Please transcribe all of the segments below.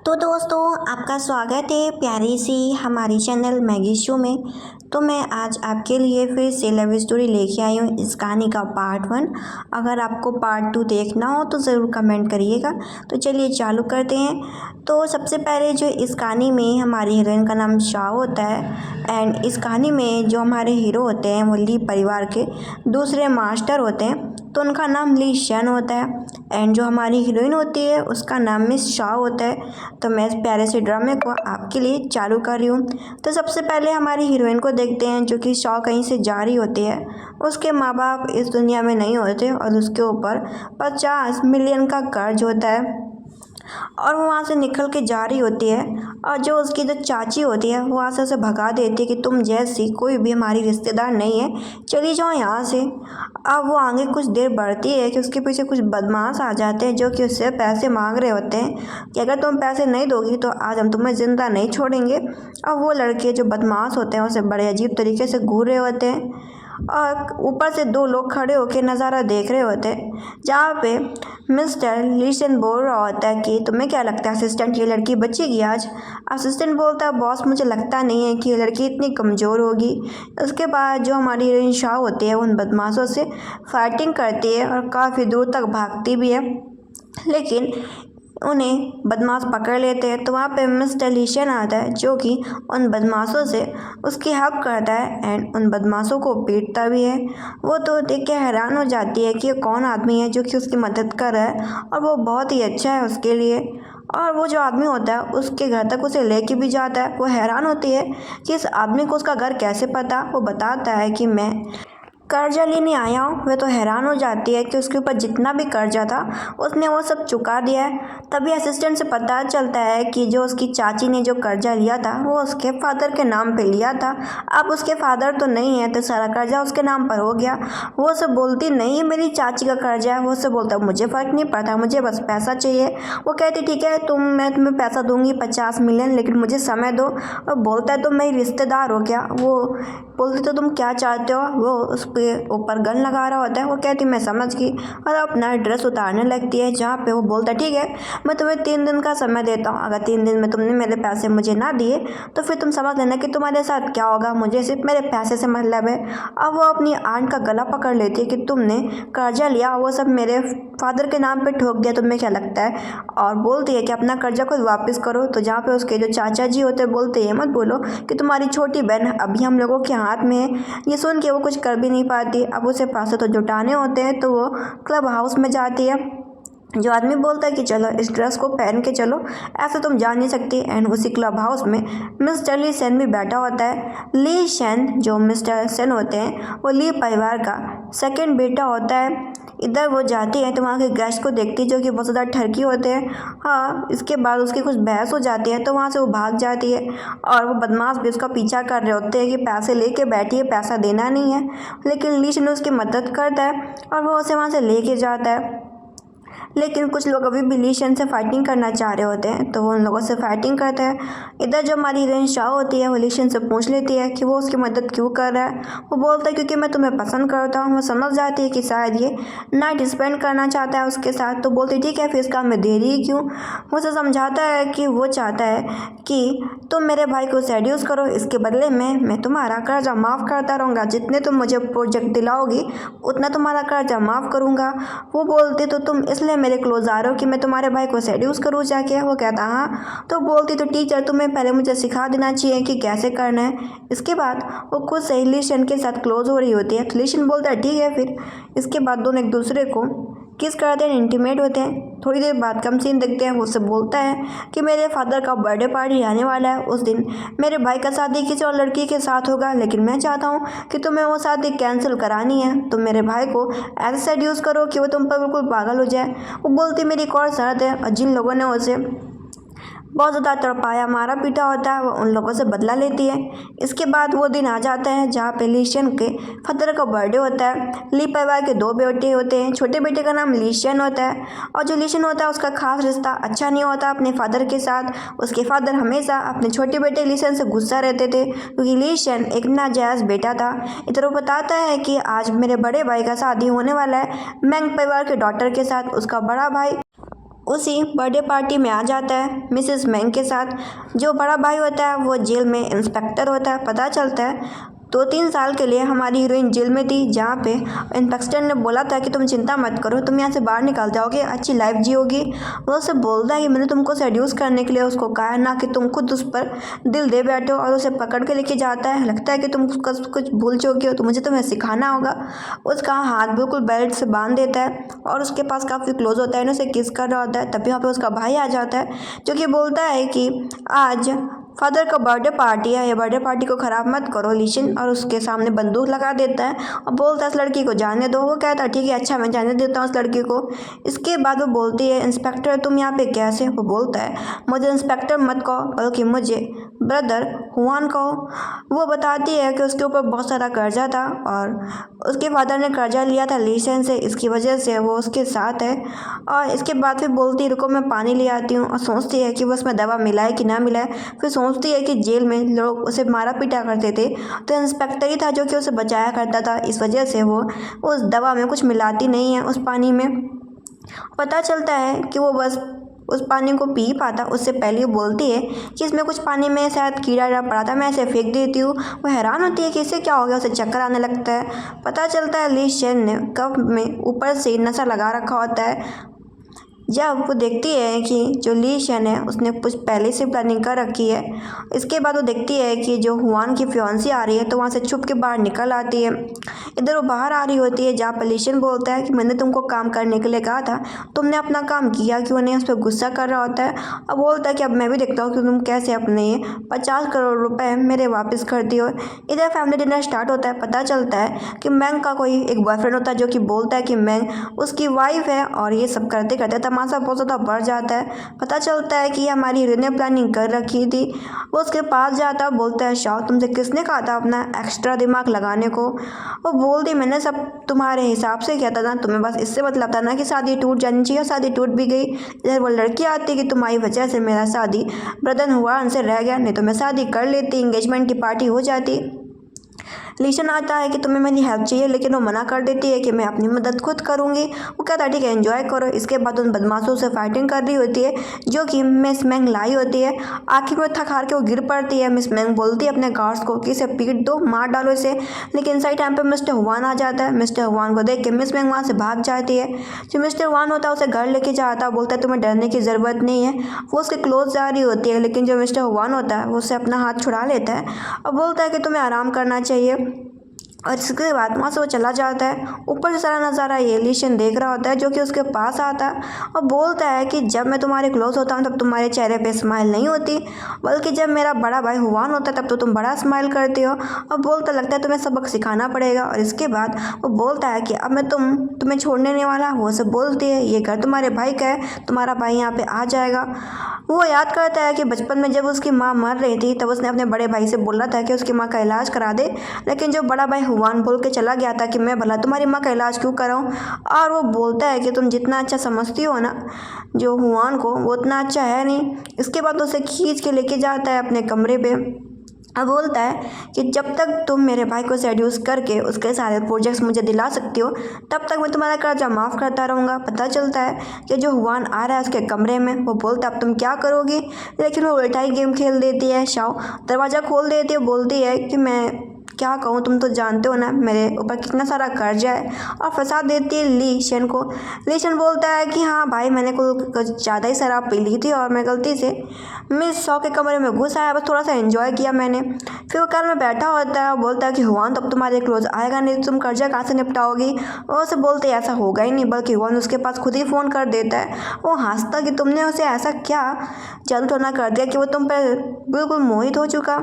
तो दोस्तों, आपका स्वागत है प्यारी सी हमारी चैनल मैगी शो में। तो मैं आज आपके लिए फिर से लव स्टोरी लेके आई हूँ, इस कहानी का पार्ट 1। अगर आपको पार्ट 2 देखना हो तो ज़रूर कमेंट करिएगा। तो चलिए चालू करते हैं। तो सबसे पहले जो इस कहानी में हमारी हीरोइन का नाम शाह होता है, एंड इस कहानी में जो हमारे हीरो होते हैं वो ली परिवार के दूसरे मास्टर होते हैं, तो उनका नाम ली शन होता है। एंड जो हमारी हीरोइन होती है उसका नाम मिस शाह होता है। तो मैं इस प्यारे से ड्रामे को आपके लिए चालू कर रही हूँ। तो सबसे पहले हमारी हीरोइन को देखते हैं, जो कि शाह कहीं से जा रही होती है। उसके माँ बाप इस दुनिया में नहीं होते और उसके ऊपर 50 मिलियन का कर्ज होता है और वो वहाँ से निकल के जा रही होती है। और जो उसकी जो चाची होती है वो वहाँ से उसे भगा देती है कि तुम जैसी कोई भी हमारी रिश्तेदार नहीं है, चली जाओ यहाँ से। अब वो आगे कुछ देर बढ़ती है कि उसके पीछे कुछ बदमाश आ जाते हैं, जो कि उससे पैसे मांग रहे होते हैं कि अगर तुम पैसे नहीं दोगी तो आज हम तुम्हें ज़िंदा नहीं छोड़ेंगे। और वो लड़के जो बदमाश होते हैं उसे बड़े अजीब तरीके से घूर रहे होते हैं और ऊपर से 2 लोग खड़े होकर नज़ारा देख रहे होते हैं, जहाँ पे मिस्टर लीशन बोल रहा होता है कि तुम्हें क्या लगता है असिस्टेंट, ये लड़की बचेगी आज? असिस्टेंट बोलता है बॉस मुझे लगता नहीं है कि ये लड़की इतनी कमज़ोर होगी। उसके बाद जो हमारी हीरोइन शाह होती है उन बदमाशों से फाइटिंग करती है और काफ़ी दूर तक भागती भी है, लेकिन उन्हें बदमाश पकड़ लेते हैं। तो वहाँ पे मिस्टर लीशन आता है, जो कि उन बदमाशों से उसकी हेल्प करता है एंड उन बदमाशों को पीटता भी है। वो तो देख के हैरान हो जाती है कि ये कौन आदमी है जो कि उसकी मदद कर रहा है और वो बहुत ही अच्छा है उसके लिए। और वो जो आदमी होता है उसके घर तक उसे लेके भी जाता है। वो हैरान होती है कि इस आदमी को उसका घर कैसे पता। वो बताता है कि मैं कर्जा लेने आया हूँ। वह तो हैरान हो जाती है कि उसके ऊपर जितना भी कर्जा था उसने वो सब चुका दिया है। तभी असिस्टेंट से पता चलता है कि जो उसकी चाची ने जो कर्जा लिया था वो उसके फादर के नाम पे लिया था। अब उसके फादर तो नहीं है तो सारा कर्जा उसके नाम पर हो गया। वो सब बोलती नहीं मेरी चाची का कर्जा है। वो सब बोलता मुझे फ़र्क नहीं पड़ता, मुझे बस पैसा चाहिए। वो कहती ठीक है मैं तुम्हें पैसा दूंगी 50 मिलियन, लेकिन मुझे समय दो। और बोलता है तुम मेरी रिश्तेदार हो क्या? वो बोलती तो तुम क्या चाहते हो? वो उस ऊपर गन लगा रहा होता है। वो कहती मैं समझ गई और अपना ड्रेस उतारने लगती है, जहाँ पे वो बोलता ठीक है मैं तुम्हें 3 दिन का समय देता हूँ। अगर 3 दिन में तुमने मेरे पैसे मुझे ना दिए तो फिर तुम समझ लेना कि तुम्हारे साथ क्या होगा। मुझे सिर्फ मेरे पैसे से मतलब है। अब वो अपनी आंट का गला पकड़ लेती है कि तुमने कर्जा लिया वो सब मेरे फादर के नाम पे ठोक दिया, तुम्हें क्या लगता है? और बोलती है कि अपना कर्जा खुद वापस करो। तो जहाँ पे उसके जो चाचा जी होते हैं बोलते हैं मत बोलो कि तुम्हारी छोटी बहन अभी हम लोगों के हाथ में है। ये सुन के वो कुछ कर भी नहीं पाती। अब उसे पैसे तो जुटाने होते हैं, तो वो क्लब हाउस में जाती है। जो आदमी बोलता है कि चलो इस ड्रेस को पहन के चलो, ऐसे तुम जा नहीं सकती। एंड उसी क्लब हाउस में मिस्टर ली सेन भी बैठा होता है। ली सेन जो मिस्टर सेन होते हैं वो ली परिवार का सेकंड बेटा होता है। इधर वो जाती है तो वहाँ के गेस्ट को देखती है, जो कि बहुत ज़्यादा ठरकी होते हैं। हाँ, इसके बाद उसकी कुछ बहस हो जाती है तो वहाँ से वो भाग जाती है और वो बदमाश भी उसका पीछा कर रहे होते हैं कि पैसे लेके बैठी है, पैसा देना नहीं है। लेकिन ली सेन उसकी मदद करता है और वो उसे वहाँ से लेके जाता है। लेकिन कुछ लोग अभी भी ली शन से फाइटिंग करना चाह रहे होते हैं, तो वो उन लोगों से फाइटिंग करता है। इधर जो हमारी हीरोइन शाह होती है वो ली शन से पूछ लेती है कि वो उसकी मदद क्यों कर रहा है। वो बोलता है क्योंकि मैं तुम्हें पसंद करता हूँ। वो समझ जाती है कि शायद ये नाइट स्पेंड करना चाहता है उसके साथ। तो बोलती ठीक है फिर इस काम में देरी ही क्यों। वो उसे समझाता है कि वो चाहता है कि तुम मेरे भाई को सेड्यूस करो, इसके बदले में मैं तुम्हारा कर्जा माफ़ करता रहूँगा। जितने तुम मुझे प्रोजेक्ट दिलाओगी उतना तुम्हारा कर्जा माफ़ करूँगा। वो बोलती तो तुम इसलिए मेरे क्लोज आ रहे हो कि मैं तुम्हारे भाई को सेड्यूस करूँ जाके? वो कहता हाँ। तो बोलती तो टीचर तुम्हें पहले मुझे सिखा देना चाहिए कि कैसे करना है। इसके बाद वो खुद से ली शन के साथ क्लोज हो रही होती है। तो ली शन बोलता है ठीक है फिर। इसके बाद दोनों एक दूसरे को किस करते हैं, इंटीमेट होते हैं। थोड़ी देर बाद कम सीन देखते हैं। वो सब बोलता है कि मेरे फादर का बर्थडे पार्टी आने वाला है, उस दिन मेरे भाई का शादी किसी और लड़की के साथ होगा, लेकिन मैं चाहता हूँ कि तुम्हें वो शादी कैंसिल करानी है। तो मेरे भाई को ऐसे सेड्यूस करो कि वो तुम पर बिल्कुल पागल हो जाए। वो बोलती मेरी एक और शर्त है। और जिन लोगों ने उसे बहुत ज़्यादा तड़पाया मारा पीटा होता है वो उन लोगों से बदला लेती है। इसके बाद वो दिन आ जाता है जहाँ पे ली शन के फादर का बर्थडे होता है। ली परिवार के 2 बेटे होते हैं। छोटे बेटे का नाम ली शन होता है और जो ली शन होता है उसका खास रिश्ता अच्छा नहीं होता अपने फादर के साथ। उसके फादर हमेशा अपने छोटे बेटे ली शन से गुस्सा रहते थे, क्योंकि ली शन एक नाजायज़ बेटा था। इधर वो बताता है कि आज मेरे बड़े भाई का शादी होने वाला है मैंग परिवार के डॉटर के साथ। उसका बड़ा भाई उसी बर्थडे पार्टी में आ जाता है मिसेस मैंग के साथ। जो बड़ा भाई होता है वो जेल में इंस्पेक्टर होता है। पता चलता है 2-3 साल के लिए हमारी हीरोइन जेल में थी, जहाँ पे इंस्पेक्टर ने बोला था कि तुम चिंता मत करो, तुम यहाँ से बाहर निकल जाओगे, अच्छी लाइफ जियोगी। वो उससे बोलता है कि मैंने तुमको सेड्यूस करने के लिए उसको कहा है, ना कि तुम खुद उस पर दिल दे बैठो। और उसे पकड़ के लेके जाता है। लगता है कि तुम कुछ भूल चुके हो, तो मुझे तुम्हें सिखाना होगा। उसका हाथ बिल्कुल बेल्ट से बांध देता है और उसके पास काफ़ी क्लोज होता है, उसे किस कर रहा होता है। तभी वहाँ पे उसका भाई आ जाता है, जो कि बोलता है कि आज फादर का बर्थडे पार्टी है, ये बर्थडे पार्टी को ख़राब मत करो लीशन। और उसके सामने बंदूक लगा देता है और बोलता है इस लड़की को जाने दो। वो कहता है ठीक है, अच्छा मैं जाने देता हूँ उस लड़की को। इसके बाद वो बोलती है इंस्पेक्टर तुम यहाँ पे कैसे? वो बोलता है मुझे इंस्पेक्टर मत कहो, बल्कि मुझे ब्रदर हुआन कहो। वो बताती है कि उसके ऊपर बहुत सारा कर्जा था और उसके फादर ने कर्जा लिया था लीशन से, इसकी वजह से वो उसके साथ है। और इसके बाद फिर बोलती है रुको मैं पानी ले आती हूँ। और सोचती है कि वो उसमें दवा मिलाए कि ना मिलाए। फिर सोचती है कि जेल में लोग उसे मारा पीटा करते थे, तो इंस्पेक्टर ही था जो कि उसे बचाया करता था। इस वजह से वो उस दवा में कुछ मिलाती नहीं है उस पानी में। पता चलता है कि वो बस उस पानी को पी पाता। उससे पहले वो बोलती है कि इसमें कुछ पानी में शायद कीड़ा पड़ा था, मैं इसे फेंक देती हूँ। वो हैरान होती है कि इसे क्या हो गया, उसे चक्कर आने लगता है। पता चलता है ली शेन ने कप में ऊपर से नशा लगा रखा होता है। जब वो देखती है कि जो ली शेन है उसने कुछ पहले से प्लानिंग कर रखी है। इसके बाद वो देखती है कि जो हुआन की फियांसी आ रही है, तो वहाँ से छुप के बाहर निकल आती है। इधर वो बाहर आ रही होती है, जहाँ पर ली शेन बोलता है कि मैंने तुमको काम करने के लिए कहा था, तुमने अपना काम किया क्यों नहीं? उस पर गुस्सा कर रहा होता है। अब बोलता है कि अब मैं भी देखता हूँ कि तुम कैसे अपने 50 करोड़ रुपए मेरे वापस करती हो। इधर फैमिली डिनर स्टार्ट होता है। पता चलता है कि मैंग का कोई एक बॉयफ्रेंड होता है, जो कि बोलता है कि मैंग उसकी वाइफ है। और ये सब करते करते तमाशा बहुत ज़्यादा बढ़ जाता है। पता चलता है कि हमारी हीरोइन ने प्लानिंग कर रखी थी। वो उसके पास जाता है, बोलता है शाओ तुमसे किसने कहा था अपना एक्स्ट्रा दिमाग लगाने को? वो बोलती मैंने सब तुम्हारे हिसाब से किया था ना, तुम्हें बस इससे मतलब था ना कि शादी टूट जानी चाहिए। शादी टूट भी गई। इधर वो लड़की आती कि तुम्हारी वजह से मेरा शादी ब्रदर हुआ उनसे रह गया, नहीं तो मैं शादी कर लेती, एंगेजमेंट की पार्टी हो जाती। लीशन आता है कि तुम्हें मेरी हेल्प चाहिए, लेकिन वो मना कर देती है कि मैं अपनी मदद खुद करूँगी। वो कहता है ठीक है एंजॉय करो। इसके बाद उन बदमाशों से फाइटिंग कर रही होती है, जो कि मिस मैंग लाई होती है। आखिर में थक हार के वो गिर पड़ती है। मिस मैंग बोलती है अपने गार्ड्स को कि इसे पीट दो, मार डालो इसे। लेकिन सही टाइम पर मिस्टर हुआन आ जाता है। मिस्टर हुआन को देख के मिस मैंग वहाँ से भाग जाती है। जो मिस्टर हुआन होता है उसे घर लेके जाता है, बोलता है तुम्हें डरने की ज़रूरत नहीं है। वो उसके क्लोज जा रही होती है, लेकिन जो मिस्टर हुआन होता है वो उससे अपना हाथ छुड़ा लेता है और बोलता है कि तुम्हें आराम करना चाहिए। और इसके बाद वहाँ से वो चला जाता है। ऊपर से सारा नज़ारा ये ली शेन देख रहा होता है, जो कि उसके पास आता है और बोलता है कि जब मैं तुम्हारे क्लोज होता हूँ तब तुम्हारे चेहरे पे स्माइल नहीं होती, बल्कि जब मेरा बड़ा भाई हुआन होता है तब तो तुम बड़ा स्माइल करती हो। और बोलता लगता है तुम्हें सबक सिखाना पड़ेगा। और इसके बाद वो बोलता है कि अब मैं तुम्हें छोड़ने नहीं वाला। वो सब बोलती है ये घर तुम्हारे भाई का है, तुम्हारा भाई यहाँ पे आ जाएगा। वो याद करता है कि बचपन में जब उसकी माँ मर रही थी तब उसने अपने बड़े भाई से बोला था कि उसकी माँ का इलाज करा दे, लेकिन जो बड़ा भाई हुआन बोल के चला गया था कि मैं भला तुम्हारी माँ का इलाज क्यों कराऊं। और वो बोलता है कि तुम जितना अच्छा समझती हो ना जो हुआन को, वो उतना अच्छा है नहीं। इसके बाद उसे खींच के लेके जाता है अपने कमरे पे। अब बोलता है कि जब तक तुम मेरे भाई को सेड्यूस करके उसके सारे प्रोजेक्ट्स मुझे दिला सकती हो, तब तक मैं तुम्हारा कर्जा माफ़ करता रहूँगा। पता चलता है कि जो हुआन आ रहा है उसके कमरे में, वो बोलता है अब तुम क्या करोगी, लेकिन वो उल्टा ही गेम खेल देती है। शाओ दरवाज़ा खोल देती है, बोलती है कि मैं क्या कहूँ, तुम तो जानते हो ना मेरे ऊपर कितना सारा कर्जा है। और फंसा देती है ली शेन को। ली शेन बोलता है कि हाँ भाई मैंने कुछ ज़्यादा ही शराब पी ली थी और मैं गलती से मिस शॉ के कमरे में घुस आया, बस थोड़ा सा एंजॉय किया मैंने। फिर वो कार में बैठा होता है और बोलता है कि हुआन तब तुम्हारे क्लोज आएगा नहीं, तुम कर्जा कहाँ से निपटाओगी। और उसे बोलते ऐसा होगा ही नहीं, बल्कि हुआन उसके पास खुद ही फ़ोन कर देता है। वो हंसता कि तुमने उसे ऐसा क्या जादू टोना कर दिया कि वो तुम पर बिल्कुल मोहित हो चुका।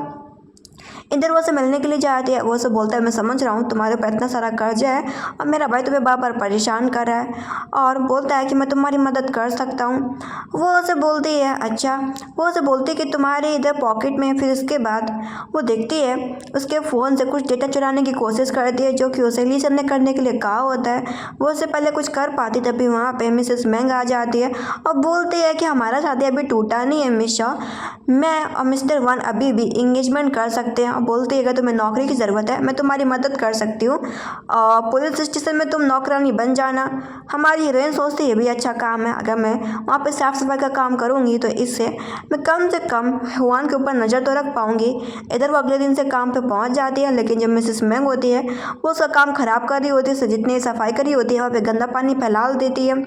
इधर वो से मिलने के लिए जाती है। वो से बोलता है मैं समझ रहा हूँ तुम्हारे ऊपर इतना सारा कर्जा है और मेरा भाई तुम्हें बार बार परेशान कर रहा है, और बोलता है कि मैं तुम्हारी मदद कर सकता हूँ। वो उसे बोलती है अच्छा। वो उसे बोलती है कि तुम्हारे इधर पॉकेट में। फिर इसके बाद वो देखती है उसके फ़ोन से कुछ डेटा चुराने की कोशिश करती है, जो कि उसे ली शेन ने करने के लिए कहा होता है। वो उससे पहले कुछ कर पाती, तभी वहाँ पे मिसेस मैंग आ जाती है और बोलती है कि हमारा शादी अभी टूटा नहीं है मिस शॉ, मैं और मिस्टर वन अभी भी इंगेजमेंट कर सकते हैं और बोलती है अगर तुम्हें नौकरी की ज़रूरत है मैं तुम्हारी मदद कर सकती हूँ, पुलिस स्टेशन में तुम नौकरानी बन जाना। हमारी हीरोइन सोचती है ये भी अच्छा काम है, अगर मैं वहाँ पे साफ़ सफाई का काम करूँगी तो इससे मैं कम से कम हुआन के ऊपर नज़र तो रख पाऊँगी। इधर वो अगले दिन से काम पे पहुँच जाती है, लेकिन जब मिसेस मैंग होती है वो उसका काम ख़राब कर रही होती है, उससे जितनी सफाई करी होती है वहाँ पे गंदा पानी फैला देती है।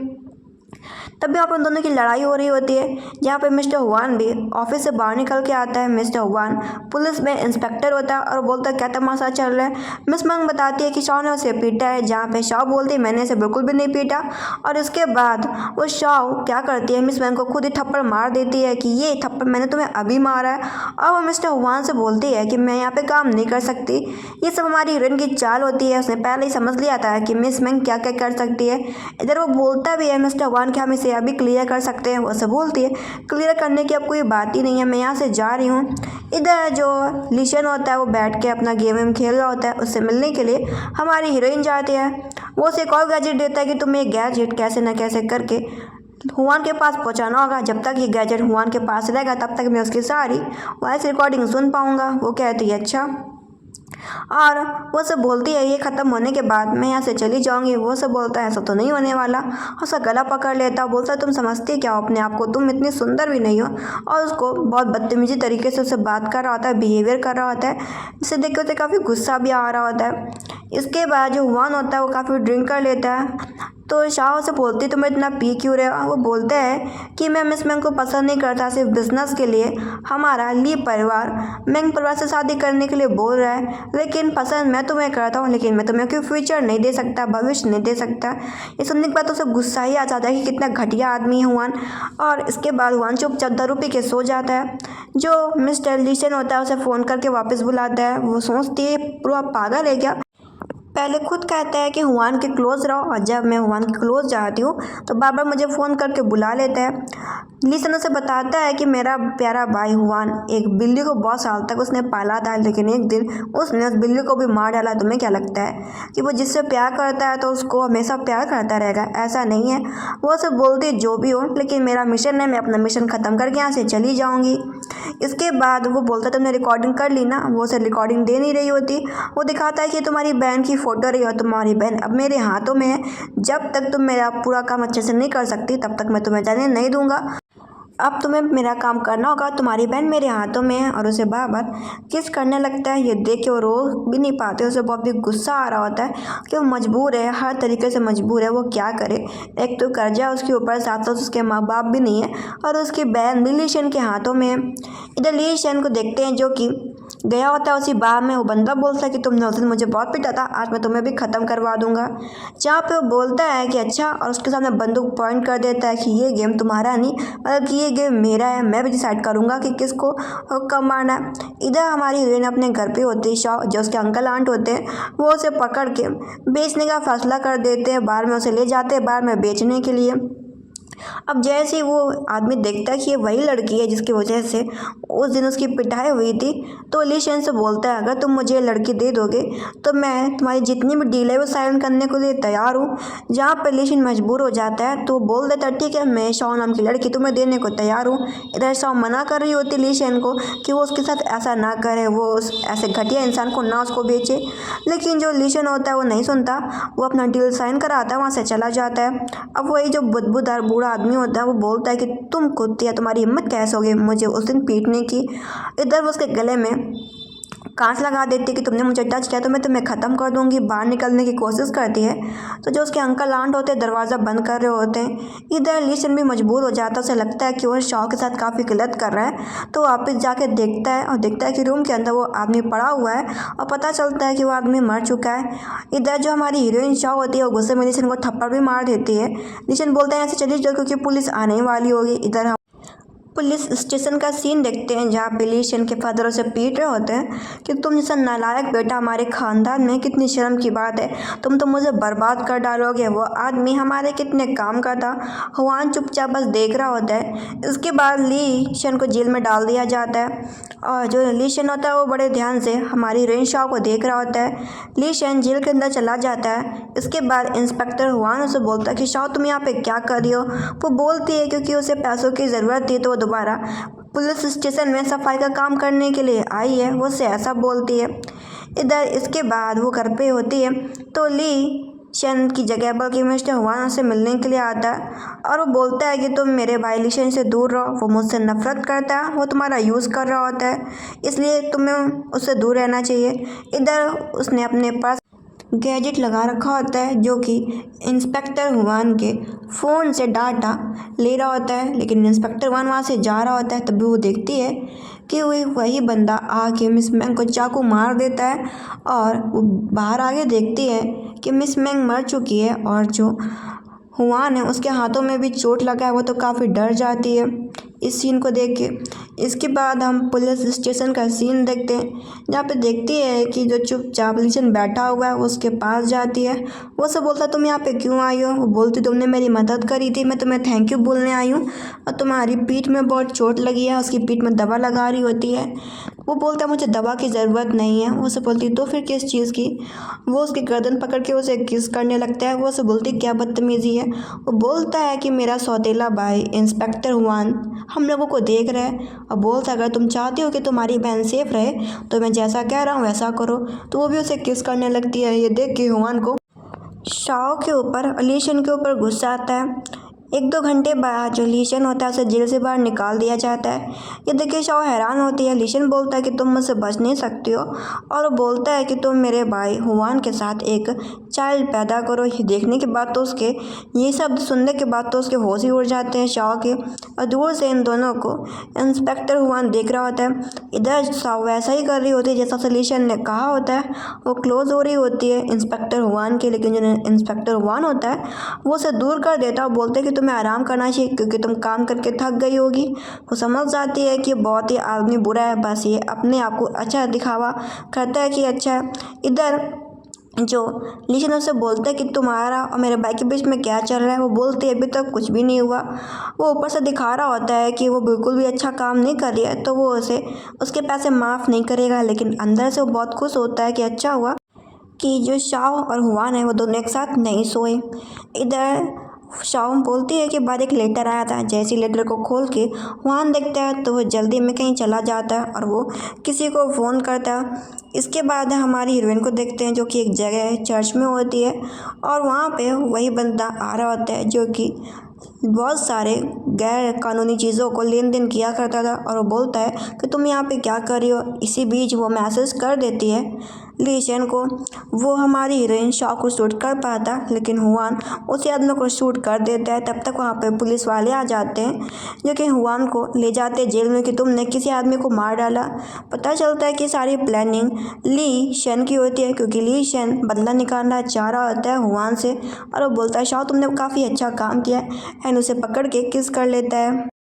तब यहाँ पर उन दोनों की लड़ाई हो रही होती है, जहाँ पे मिस्टर हुआन भी ऑफिस से बाहर निकल के आता है। मिस्टर हुआन पुलिस में इंस्पेक्टर होता है और बोलता है क्या तमाशा चल रहा है। मिस मैंग बताती है कि शॉ ने उसे पीटा है, जहाँ पे शॉ बोलती है मैंने इसे बिल्कुल भी नहीं पीटा। और इसके बाद वो शॉ क्या करती है, मिस मैंग को खुद ही थप्पड़ मार देती है कि ये थप्पड़ मैंने तुम्हें अभी मारा है। और वो मिस्टर हुआन से बोलती है कि मैं यहाँ पे काम नहीं कर सकती। ये सब हमारी हीरोइन की चाल होती है, उसने पहले ही समझ लिया था कि मिस मैंग क्या क्या कर सकती है। इधर वो बोलता भी है मिस्टर हुआन कि हम इसे अभी क्लियर कर सकते हैं। वो सब बोलती है क्लियर करने की अब कोई बात ही नहीं है, मैं यहाँ से जा रही हूँ। इधर जो लिशन होता है वो बैठ के अपना गेम खेल रहा होता है, उससे मिलने के लिए हमारी हीरोइन जाती है। वो उसे एक और गैजेट देता है कि तुम्हें ये गैजेट कैसे न कैसे करके हुआन के पास पहुंचाना होगा। जब तक ये गैजेट हुआन के पास रहेगा तब तक मैं उसकी सारी वॉइस रिकॉर्डिंग सुन पाऊंगा। वो कहती है अच्छा, और वो सब बोलती है ये ख़त्म होने के बाद मैं यहाँ से चली जाऊँगी। वो सब बोलता है ऐसा तो नहीं होने वाला, उसका गला पकड़ लेता, बोलता है तुम समझती क्या हो अपने आप को, तुम इतनी सुंदर भी नहीं हो। और उसको बहुत बदतमीजी तरीके से उससे बात कर रहा होता है, बिहेवियर कर रहा होता है, जिसे देख के उसे काफ़ी गुस्सा भी आ रहा होता है। इसके बाद जो हुआन होता है वो काफ़ी ड्रिंक कर लेता है, तो शाह से बोलती तुम इतना पी क्यों रहे हो। वो बोलता है कि मैं मिस मैंग को पसंद नहीं करता, सिर्फ बिजनेस के लिए हमारा ली परिवार मैंग परिवार से शादी करने के लिए बोल रहा है, लेकिन पसंद मैं तुम्हें करता हूँ, लेकिन मैं तुम्हें कोई फ्यूचर नहीं दे सकता, भविष्य नहीं दे सकता। ये सुनने के बाद उसे गुस्सा ही आ जाता है कि कितना घटिया आदमी है हुआन। और इसके बाद हुआन चुपचाप दारू पी के सो जाता है। जो मिस्टर लीशन होता है उसे फ़ोन करके वापस बुलाता है। वो सोचती है पूरा पागल है क्या, पहले खुद कहता है कि हुआन के क्लोज रहो, और जब मैं हुआन के क्लोज जाती हूँ तो बार बार मुझे फ़ोन करके बुला लेता है। लीसन उसे बताता है कि मेरा प्यारा भाई हुआन एक बिल्ली को बहुत साल तक उसने पाला था, लेकिन एक दिन उसने उस बिल्ली को भी मार डाला। तुम्हें क्या लगता है कि वो जिससे प्यार करता है तो उसको हमेशा प्यार करता रहेगा? ऐसा नहीं है। वो सब बोलती जो भी हो, लेकिन मेरा मिशन है, मैं अपना मिशन ख़त्म करके यहाँ से चली जाऊँगी। इसके बाद वो बोलता तुमने रिकॉर्डिंग कर ली ना। वो उसे रिकॉर्डिंग दे नहीं रही होती। वो दिखाता है कि तुम्हारी बहन की फ़ोटो रही और तुम्हारी बहन अब मेरे हाथों में है। जब तक तुम मेरा पूरा काम अच्छे से नहीं कर सकती तब तक मैं तुम्हें जाने नहीं दूंगा। अब तुम्हें मेरा काम करना होगा, तुम्हारी बहन मेरे हाथों में है। और उसे बार बार किस करने लगता है। ये देख के वो रो भी नहीं पाते, उसे बहुत भी गुस्सा आ रहा होता है कि वो मजबूर है, हर तरीके से मजबूर है। वो क्या करे, एक तो कर्जा उसके ऊपर, साथ साथ उसके माँ बाप भी नहीं है और उसकी बहन ली शन के हाथों में है। इधर ली शन को देखते हैं जो कि गया होता है उसी बार में। वो बंदा बोलता है कि तुमने उस दिन मुझे बहुत पीटा था, आज मैं तुम्हें भी ख़त्म करवा दूंगा। जहाँ पे वो बोलता है कि अच्छा, और उसके सामने बंदूक पॉइंट कर देता है कि ये गेम तुम्हारा नहीं, मतलब कि ये गेम मेरा है, मैं भी डिसाइड करूँगा कि किसको कब मारना है। इधर हमारी हीरोइन अपने घर पे होती है। शॉ जो उसके अंकल आंट होते हैं वो उसे पकड़ के बेचने का फैसला कर देते हैं, बाहर में उसे ले जाते हैं बाहर में बेचने के लिए। अब जैसे ही वो आदमी देखता है कि ये वही लड़की है जिसकी वजह से उस दिन उसकी पिटाई हुई थी, तो लीशन से बोलता है अगर तुम मुझे ये लड़की दे दोगे तो मैं तुम्हारी जितनी भी डील है वो साइन करने के लिए तैयार हूँ। जहाँ पर लीशन मजबूर हो जाता है तो बोल देता है ठीक है, मैं शॉ नाम की लड़की तुम्हें देने को तैयार हूँ। इधर शॉ मना कर रही होती लीशन को कि वो उसके साथ ऐसा ना करे, वो ऐसे घटिया इंसान को ना उसको बेचे, लेकिन जो लीशन होता है वो नहीं सुनता। वो अपना डील साइन कराता है, वहाँ से चला जाता है। अब वही जो बुदबुदार बूढ़ा आदमी होता है वो बोलता है कि तुम कुत्तिया, तुम्हारी हिम्मत कैसे होगी मुझे उस दिन पीटने की। इधर वो उसके गले में कांच लगा देती है कि तुमने मुझे टच किया तो मैं तुम्हें ख़त्म कर दूंगी। बाहर निकलने की कोशिश करती है तो जो उसके अंकल आंट होते हैं दरवाज़ा बंद कर रहे होते हैं। इधर लीशन भी मजबूर हो जाता है, उसे लगता है कि वो शॉ के साथ काफ़ी गलत कर रहा है, तो वापस जाके देखता है और देखता है कि रूम के अंदर वो आदमी पड़ा हुआ है और पता चलता है कि वो आदमी मर चुका है। इधर जो हमारी हीरोइन शॉ होती है वो गुस्से में लीशन को थप्पड़ भी मार देती है। लीशन बोलता है ऐसे चली जाओ क्योंकि पुलिस आने वाली होगी। इधर पुलिस स्टेशन का सीन देखते हैं जहाँ पे लीशन के फादर उसे पीट रहे होते हैं कि तुम जैसा नालायक बेटा हमारे ख़ानदान में कितनी शर्म की बात है, तुम तो मुझे बर्बाद कर डालोगे। वो आदमी हमारे कितने काम का था। हुआन चुपचाप बस देख रहा होता है। इसके बाद लीशन को जेल में डाल दिया जाता है और जो लीशन होता है वो बड़े ध्यान से हमारी हीरोइन शॉ को देख रहा होता है। लीशन जेल के अंदर चला जाता है। इसके बाद इंस्पेक्टर हुआन उसे बोलता है कि शॉ तुम यहाँ पे क्या कर रही हो। वो बोलती है क्योंकि उसे पैसों की ज़रूरत थी तो वो दोबारा पुलिस स्टेशन में सफाई का काम करने के लिए आई है, वो उससे ऐसा बोलती है। इधर इसके बाद वो घर पे होती है तो ली शन की जगह बल्कि मिस्टर हुआन से मिलने के लिए आता है और वो बोलता है कि तुम मेरे भाई ली शन से दूर रहो, वो मुझसे नफरत करता है, वो तुम्हारा यूज़ कर रहा होता है, इसलिए तुम्हें उससे दूर रहना चाहिए। इधर उसने अपने पास गैजेट लगा रखा होता है जो कि इंस्पेक्टर हुआन के फ़ोन से डाटा ले रहा होता है, लेकिन इंस्पेक्टर हुआन वहाँ से जा रहा होता है। तभी वो देखती है कि वही बंदा आके मिस मैंग को चाकू मार देता है और वो बाहर आके देखती है कि मिस मैंग मर चुकी है और जो हुआन है उसके हाथों में भी चोट लगा है। वो तो काफ़ी डर जाती है इस सीन को देख के। इसके बाद हम पुलिस स्टेशन का सीन देखते हैं जहाँ पे देखती है कि जो चुपचाप ली शन बैठा हुआ है वो उसके पास जाती है। वो सब बोलता है तुम यहाँ पे क्यों आई हो? वो बोलती तुमने मेरी मदद करी थी, मैं तुम्हें थैंक यू बोलने आई हूँ और तुम्हारी पीठ में बहुत चोट लगी है। उसकी पीठ में दवा लगा रही होती है। वो बोलता है मुझे दवा की ज़रूरत नहीं है। वो उसे बोलती तो फिर किस चीज़ की? वो उसकी गर्दन पकड़ के उसे किस करने लगता है। वो उसे बोलती क्या बदतमीज़ी है? वो बोलता है कि मेरा सौतेला भाई इंस्पेक्टर हुआन हम लोगों को देख रहा है और बोलता अगर तुम चाहती हो कि तुम्हारी बहन सेफ रहे तो मैं जैसा कह रहा हूँ वैसा करो। तो वो भी उसे किस करने लगती है। ये देख के हुआन को शाओ के ऊपर और ली शन के ऊपर गुस्सा आता है। 1-2 घंटे बाद जो ली शन होता है उसे जेल से बाहर निकाल दिया जाता है। ये देख के शाओ हैरान होती है। ली शन बोलता है कि तुम मुझसे बच नहीं सकती हो और वो बोलता है कि तुम मेरे भाई हुआन के साथ एक चाइल्ड पैदा करो। ये देखने के बाद तो उसके ये शब्द सुनने के बाद तो उसके होश ही उड़ जाते हैं शाओ के। और दूर से इन दोनों को इंस्पेक्टर हुआन देख रहा होता है। इधर शाओ वैसा ही कर रही होती है जैसा से ली शन ने कहा होता है। वो क्लोज हो रही होती है इंस्पेक्टर हुआन के, लेकिन जो इंस्पेक्टर हुआन होता है वो उसे दूर कर देता है और बोलते हैं कि तुम्हें आराम करना चाहिए क्योंकि तुम काम करके थक गई होगी। वो समझ जाती है कि बहुत ही आदमी बुरा है, बस ये अपने आप को अच्छा दिखावा करता है कि अच्छा है। इधर जो ली शन उससे बोलता है कि तुम्हारा और मेरे भाई के बीच में क्या चल रहा है। वो बोलती है अभी तक कुछ भी नहीं हुआ। वो ऊपर से दिखा रहा होता है कि वो बिल्कुल भी अच्छा काम नहीं कर रही है तो वो उसे उसके पैसे माफ़ नहीं करेगा, लेकिन अंदर से वो बहुत खुश होता है कि अच्छा हुआ कि जो शाओ और हुआन है वो दोनों एक साथ नहीं सोए। इधर शाओ बोलती है कि बाहर एक लेटर आया था। जैसे लेटर को खोल के हुआन देखता है तो वो जल्दी में कहीं चला जाता है और वो किसी को फ़ोन करता है। इसके बाद हमारी हीरोइन को देखते हैं जो कि एक जगह चर्च में होती है और वहाँ पे वही बंदा आ रहा होता है जो कि बहुत सारे गैर कानूनी चीज़ों को लेन देन किया करता था और वो बोलता है कि तुम यहाँ पे क्या कर रही हो। इसी बीच वो मैसेज कर देती है ली शन को। वो हमारी हीरोइन शाओ को शूट कर पाता लेकिन हुआन उसी आदमी को शूट कर देता है। तब तक वहाँ पे पुलिस वाले आ जाते हैं जो कि हुआन को ले जाते हैं जेल में कि तुमने किसी आदमी को मार डाला। पता चलता है कि सारी प्लानिंग ली शन की होती है क्योंकि ली शन बदला निकालना चाह रहा होता है हुआन से और वो बोलता है शाओ तुमने काफ़ी अच्छा काम किया एंड उसे पकड़ के किस कर लेता है।